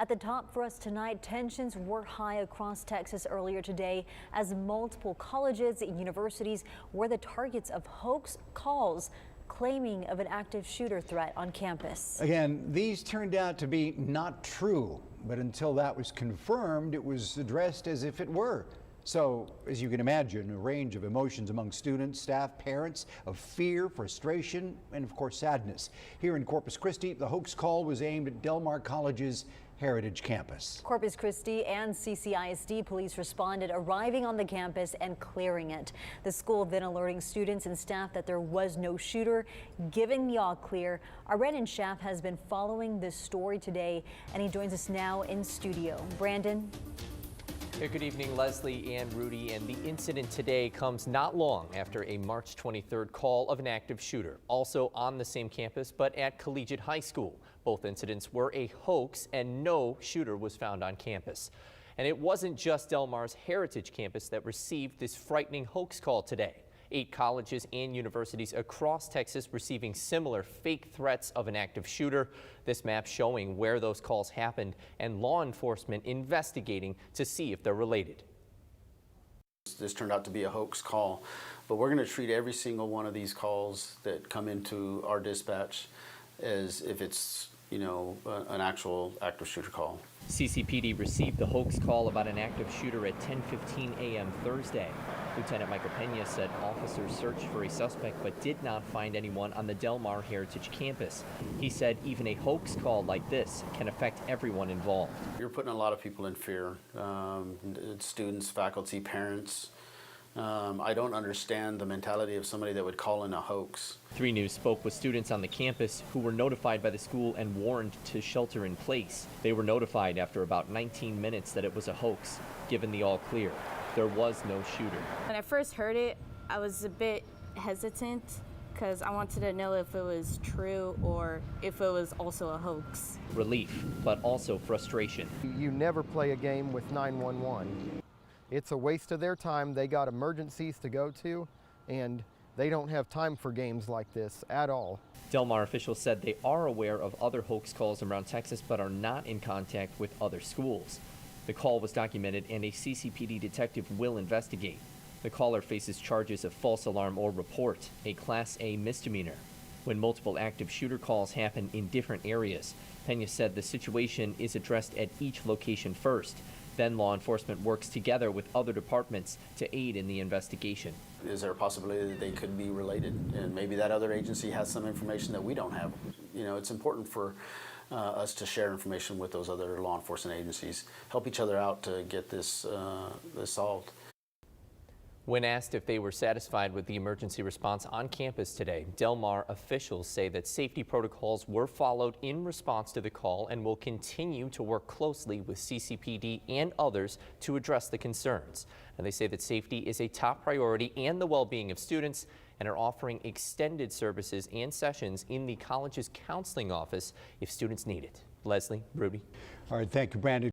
At the top for us tonight, tensions were high across Texas earlier today as multiple colleges and universities were the targets of hoax calls claiming of an active shooter threat on campus. Again, these turned out to be not true, but until that was confirmed, it was addressed as if it were. So, as you can imagine, a range of emotions among students, staff, parents, of fear, frustration, and of course sadness. Here in Corpus Christi, the hoax call was aimed at Del Mar College's Heritage Campus. Corpus Christi and CCISD police responded, arriving on the campus and clearing it. The school then alerting students and staff that there was no shooter, giving the all clear. Our Brandon Schaff has been following this story today, and he joins us now in studio. Brandon. Hey, good evening, Leslie and Rudy. And the incident today comes not long after a March 23rd call of an active shooter, also on the same campus, but at Collegiate High School. Both incidents were a hoax and no shooter was found on campus. And it wasn't just Del Mar's Heritage Campus that received this frightening hoax call today. 8 colleges and universities across Texas receiving similar fake threats of an active shooter. This map showing where those calls happened and law enforcement investigating to see if they're related. This turned out to be a hoax call, but we're going to treat every single one of these calls that come into our dispatch as if it's, you know, an actual active shooter call. CCPD received the hoax call about an active shooter at 10:15 a.m. Thursday. Lieutenant Michael Pena said officers searched for a suspect but did not find anyone on the Del Mar Heritage Campus. He said even a hoax call like this can affect everyone involved. You're putting a lot of people in fear, students, faculty, parents. I don't understand the mentality of somebody that would call in a hoax. 3 News spoke with students on the campus who were notified by the school and warned to shelter in place. They were notified after about 19 minutes that it was a hoax, given the all clear. There was no shooter. When I first heard it, I was a bit hesitant because I wanted to know if it was true or if it was also a hoax. Relief, but also frustration. You never play a game with 911. It's a waste of their time. They got emergencies to go to, and they don't have time for games like this at all. Del Mar officials said they are aware of other hoax calls around Texas, but are not in contact with other schools. The call was documented and a CCPD detective will investigate. The caller faces charges of false alarm or report, a Class A misdemeanor. When multiple active shooter calls happen in different areas, Pena said the situation is addressed at each location first. Then law enforcement works together with other departments to aid in the investigation. Is there a possibility that they could be related? And maybe that other agency has some information that we don't have. You know, it's important for us to share information with those other law enforcement agencies, help each other out to get this solved. When asked if they were satisfied with the emergency response on campus today, Del Mar officials say that safety protocols were followed in response to the call and will continue to work closely with CCPD and others to address the concerns. And they say that safety is a top priority and the well-being of students, and are offering extended services and sessions in the college's counseling office if students need it. Leslie, Rudy. All right, thank you, Brandon.